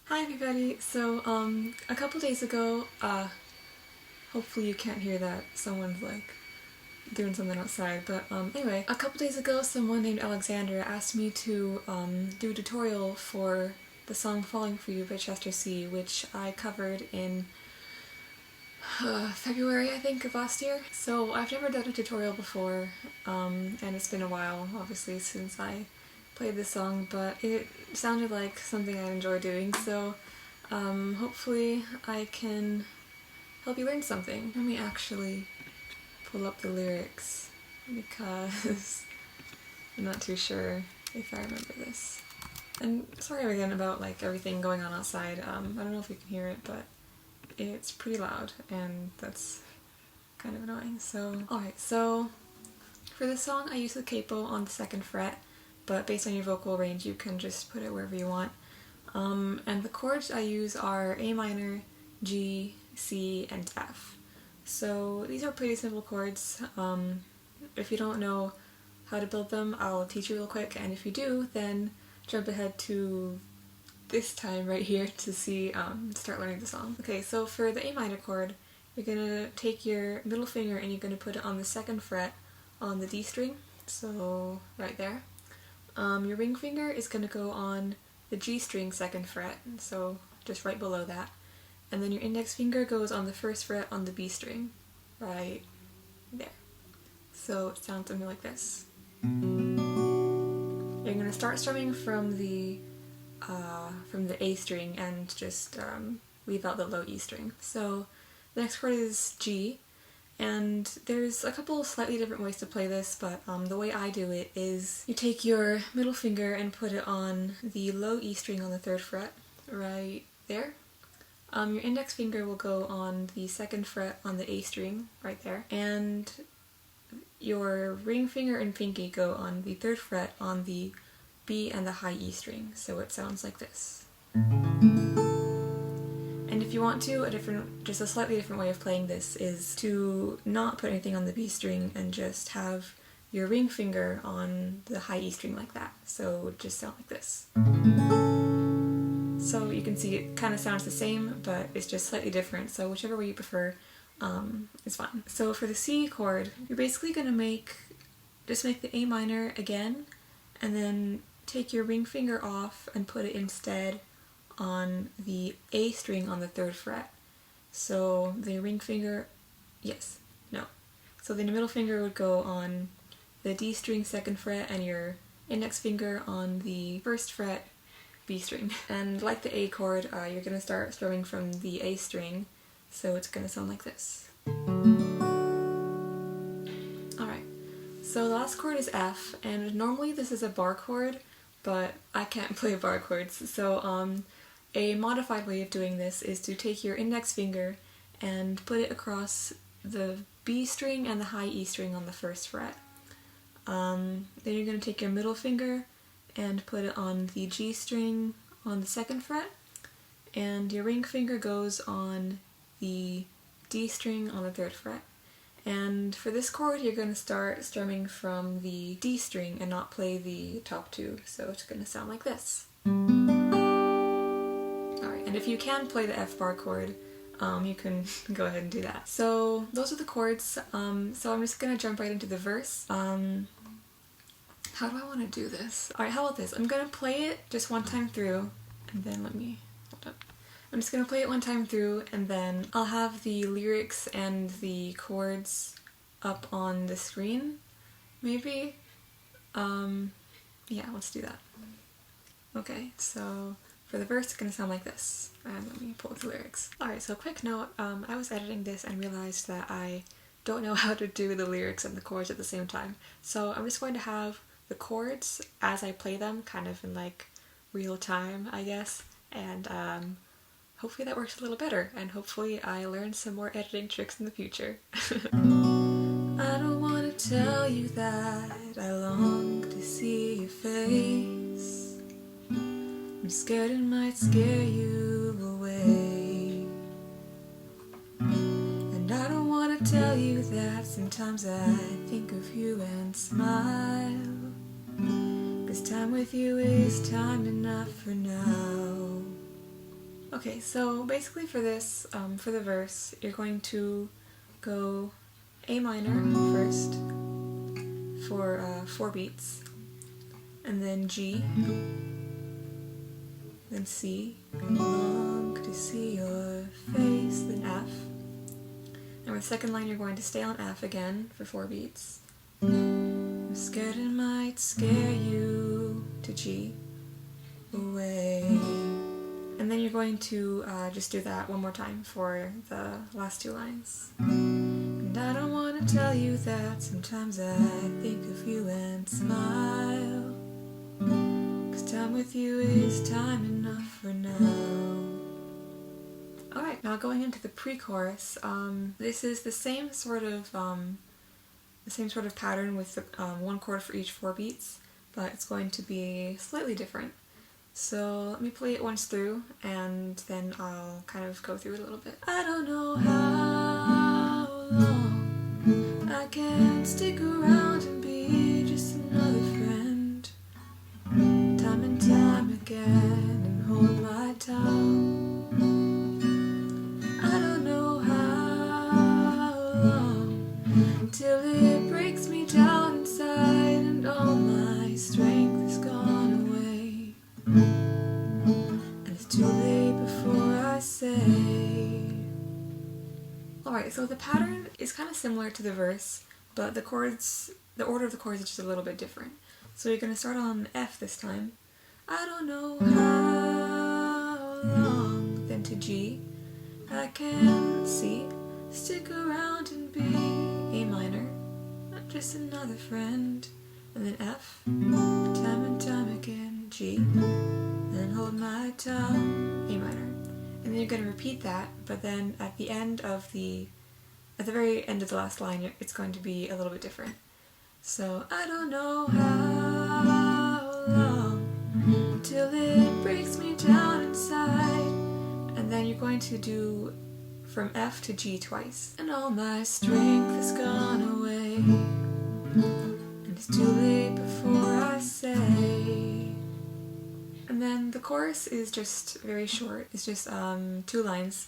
Hi everybody! So, a couple days ago, hopefully you can't hear that, someone's like doing something outside, but anyway, a couple days ago someone named Alexandra asked me to do a tutorial for the song Falling For You by Chester C, which I covered in February, I think, of last year. So I've never done a tutorial before, and it's been a while, obviously, since I played this song, but it sounded like something I'd enjoy doing, so hopefully I can help you learn something. Let me actually pull up the lyrics, because I'm not too sure if I remember this. And sorry again about like everything going on outside. I don't know if you can hear it, but it's pretty loud, and that's kind of annoying. So, alright, so for this song I use the capo on the 2nd fret, but based on your vocal range you can just put it wherever you want. And the chords I use are A minor, G, C, and F. So these are pretty simple chords. If you don't know how to build them, I'll teach you real quick, and if you do, then jump ahead to this time right here to see, start learning the song. Okay, so for the A minor chord, you're gonna take your middle finger and you're gonna put it on the 2nd fret on the D string, so right there. Your ring finger is gonna go on the G string 2nd fret, so just right below that. And then your index finger goes on the 1st fret on the B string, right there. So it sounds something like this. You're gonna start strumming from the A string and just leave out the low E string. So the next chord is G, and there's a couple slightly different ways to play this, but the way I do it is you take your middle finger and put it on the low E string on the 3rd fret, right there. Your index finger will go on the 2nd fret on the A string, right there, and your ring finger and pinky go on the 3rd fret on the B and the high E string, so it sounds like this. And if you want to, just a slightly different way of playing this is to not put anything on the B string and just have your ring finger on the high E string like that, so it would just sound like this. So you can see it kind of sounds the same, but it's just slightly different, so whichever way you prefer is fine. So for the C chord, you're basically going to just make the A minor again, and then take your ring finger off and put it instead on the A string on the 3rd fret. So the ring finger, so then your middle finger would go on the D string 2nd fret and your index finger on the 1st fret B string. And like the A chord, you're going to start strumming from the A string, so it's going to sound like this. Alright, so the last chord is F, and normally this is a bar chord, but I can't play bar chords, so a modified way of doing this is to take your index finger and put it across the B string and the high E string on the 1st fret. Then you're going to take your middle finger and put it on the G string on the 2nd fret, and your ring finger goes on the D string on the 3rd fret. And for this chord you're going to start strumming from the D string and not play the top 2, so it's going to sound like this. Alright, and if you can play the F bar chord, you can go ahead and do that. So those are the chords, so I'm just going to jump right into the verse. How do I want to do this? Alright, how about this? I'm going to play it just one time through, and then hold up. I'm just going to play it one time through, and then I'll have the lyrics and the chords up on the screen, maybe? Yeah, let's do that. Okay, so for the verse it's going to sound like this, and let me pull up the lyrics. Alright, so quick note, I was editing this and realized that I don't know how to do the lyrics and the chords at the same time, so I'm just going to have the chords as I play them, kind of in like real time, I guess, and hopefully that works a little better, and hopefully I learn some more editing tricks in the future. I don't want to tell you that I long to see your face. I'm scared it might scare you away. And I don't want to tell you that sometimes I think of you and smile. Time with you is time enough for now. Okay, so basically for this, for the verse, you're going to go A minor first for 4 beats, and then G, then C, long to see your face, then F. And with the second line you're going to stay on F again for 4 beats. I'm scared it might scare you, to G, away. And then you're going to just do that one more time for the last 2 lines. And I don't want to tell you that sometimes I think of you and smile, 'cause time with you is time enough for now. Alright, now going into the pre-chorus, this is the same sort of pattern with the, 1 chord for each 4 beats, but it's going to be slightly different. So let me play it once through, and then I'll kind of go through it a little bit. I don't know how long I can stick around and be just another friend, time and time again, and hold my tongue. I don't know how long till it breaks me down inside and all my strength is gone away, and it's too late before I say. Alright, so the pattern is kind of similar to the verse, but the order of the chords is just a little bit different. So you're going to start on F this time. I don't know how long, then to G. I can C, stick around and be A minor, not just another friend, and then F, time and time again, G, then hold my tongue, A minor. And then you're going to repeat that, but then at the very end of the last line, it's going to be a little bit different. So, I don't know how long till it breaks me down inside, and then you're going to do from F to G twice. And all my strength has gone away, and it's too late before I say. And then the chorus is just very short. It's just 2 lines.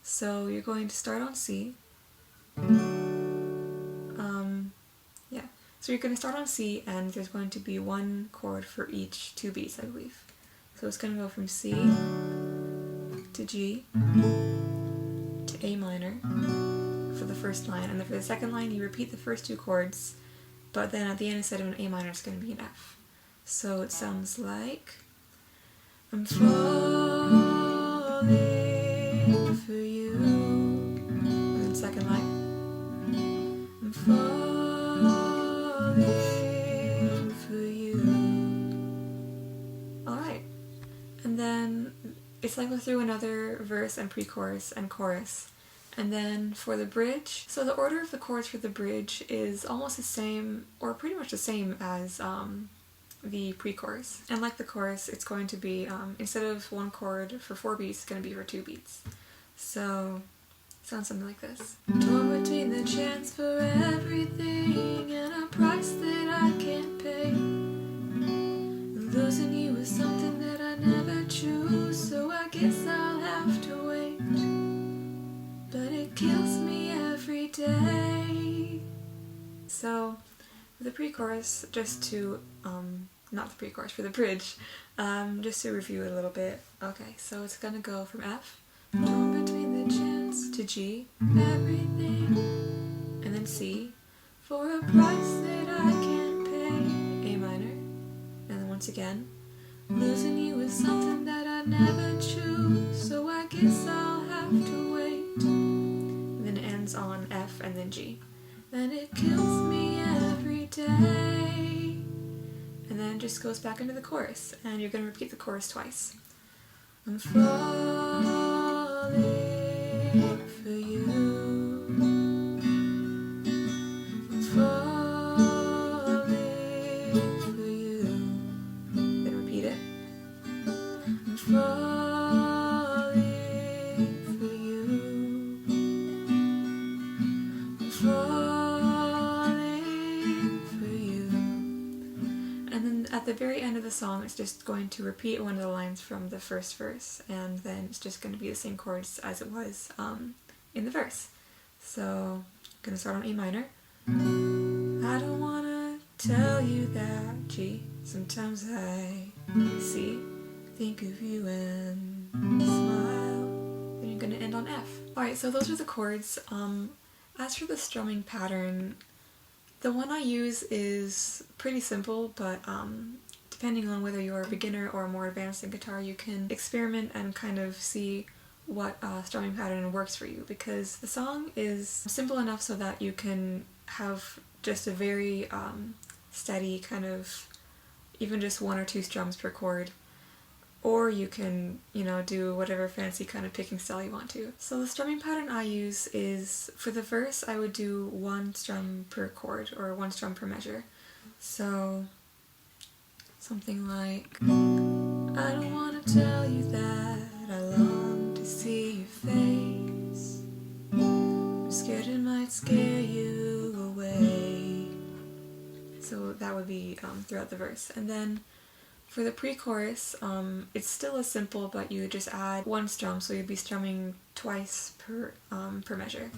So you're going to start on C. So you're going to start on C, and there's going to be 1 chord for each 2 beats, I believe. So it's going to go from C to G to A minor for the first line, and then for the second line you repeat the first 2 chords, but then at the end instead of an A minor it's going to be an F. So it sounds like, I'm falling for you, and then second line, I'm falling for you. Alright, and then it's like we're through another verse and pre-chorus and chorus. And then for the bridge, so the order of the chords for the bridge is almost the same, or pretty much the same as the pre-chorus. And like the chorus, it's going to be, instead of 1 chord for 4 beats, it's going to be for 2 beats. So it sounds something like this. Torn between the chance for everything and a price that I can't pay. Losing you is something that I never choose, so I guess I'll have to wait. But it kills me every day. So for the pre-chorus, just to, not the pre-chorus, for the bridge, just to review it a little bit. Okay, so it's gonna go from F, torn between the chance, to G, everything, and then C, for a price that I can't pay, A minor, and then once again, losing you is something that I never choose, so I guess I'll have to wait. And then it ends on F and then G. And it kills me every day. And then it just goes back into the chorus, and you're going to repeat the chorus twice. I'm falling for you. I'm falling for you. Then repeat it. I'm falling for you. I'm falling for you. And then at the very end of the song, it's just going to repeat one of the lines from the first verse, and then it's just going to be the same chords as it was in the verse. So I'm going to start on A minor. I don't want to tell you that, G. Sometimes I see, think of you and smile. Then you're going to end on F. Alright, so those are the chords. As for the strumming pattern, the one I use is pretty simple, but depending on whether you're a beginner or more advanced in guitar, you can experiment and kind of see what strumming pattern works for you, because the song is simple enough so that you can have just a very steady kind of, even just 1 or 2 strums per chord, or you can, you know, do whatever fancy kind of picking style you want to. So the strumming pattern I use is, for the verse I would do 1 strum per chord, or 1 strum per measure. So something like, I don't want to tell you that I long to see your face, I'm scared it might scare you away. So that would be throughout the verse. And then for the pre-chorus, it's still as simple, but you just add 1 strum, so you'd be strumming twice per measure.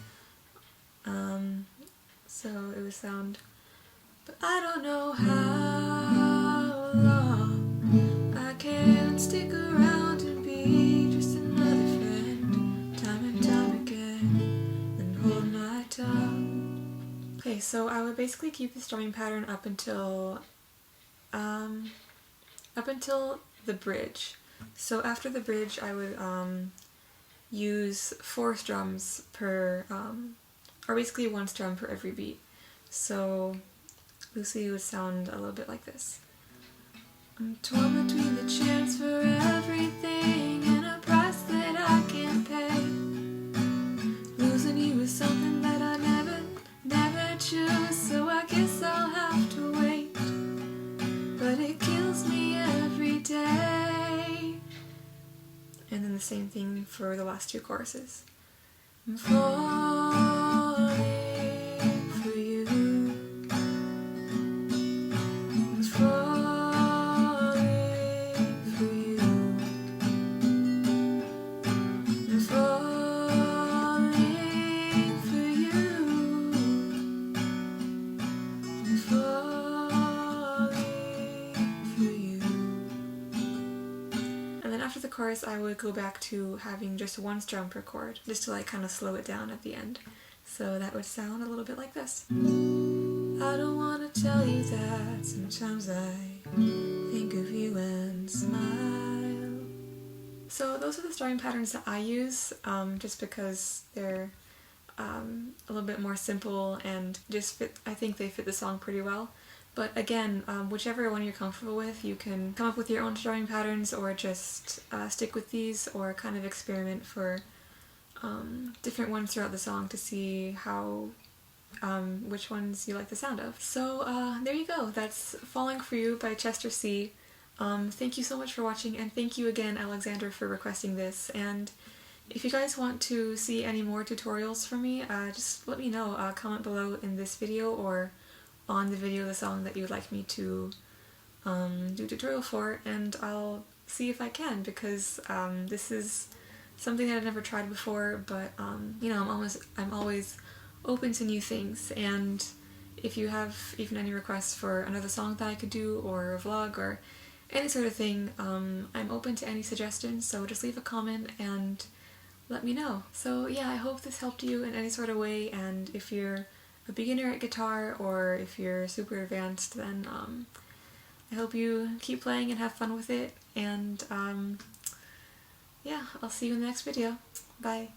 So it would sound, but I don't know how long I can stick around and be just another friend, time and time again, and hold my tongue. Okay, so I would basically keep the strumming pattern up until the bridge. So after the bridge I would use 4 strums per, or basically 1 strum per every beat. So Lucy would sound a little bit like this. I'm torn between the chance for everything and a price that I can't pay. Losing you is something that I never choose, so I guess I'll have to wait. But it kills me every day. And then the same thing for the last 2 choruses. I'm falling for you. I'm falling for you. I'm falling for you. I'm And then after the chorus I would go back to having just 1 strum per chord, just to like kind of slow it down at the end. So that would sound a little bit like this. I don't want to tell you that sometimes I think of you and smile. So those are the strumming patterns that I use, just because they're a little bit more simple and just fit, I think they fit the song pretty well. But again, whichever one you're comfortable with, you can come up with your own strumming patterns, or just stick with these, or kind of experiment for different ones throughout the song to see how, which ones you like the sound of. So there you go, that's Falling For You by Chester C. Thank you so much for watching, and thank you again, Alexandra, for requesting this. And if you guys want to see any more tutorials from me, just let me know. Comment below in this video or on the video of the song that you would like me to do a tutorial for, and I'll see if I can, because this is something that I've never tried before, but you know, I'm always open to new things, and if you have even any requests for another song that I could do, or a vlog, or any sort of thing, I'm open to any suggestions, so just leave a comment and let me know. So yeah, I hope this helped you in any sort of way, and if you're a beginner at guitar, or if you're super advanced, then I hope you keep playing and have fun with it, and yeah, I'll see you in the next video. Bye!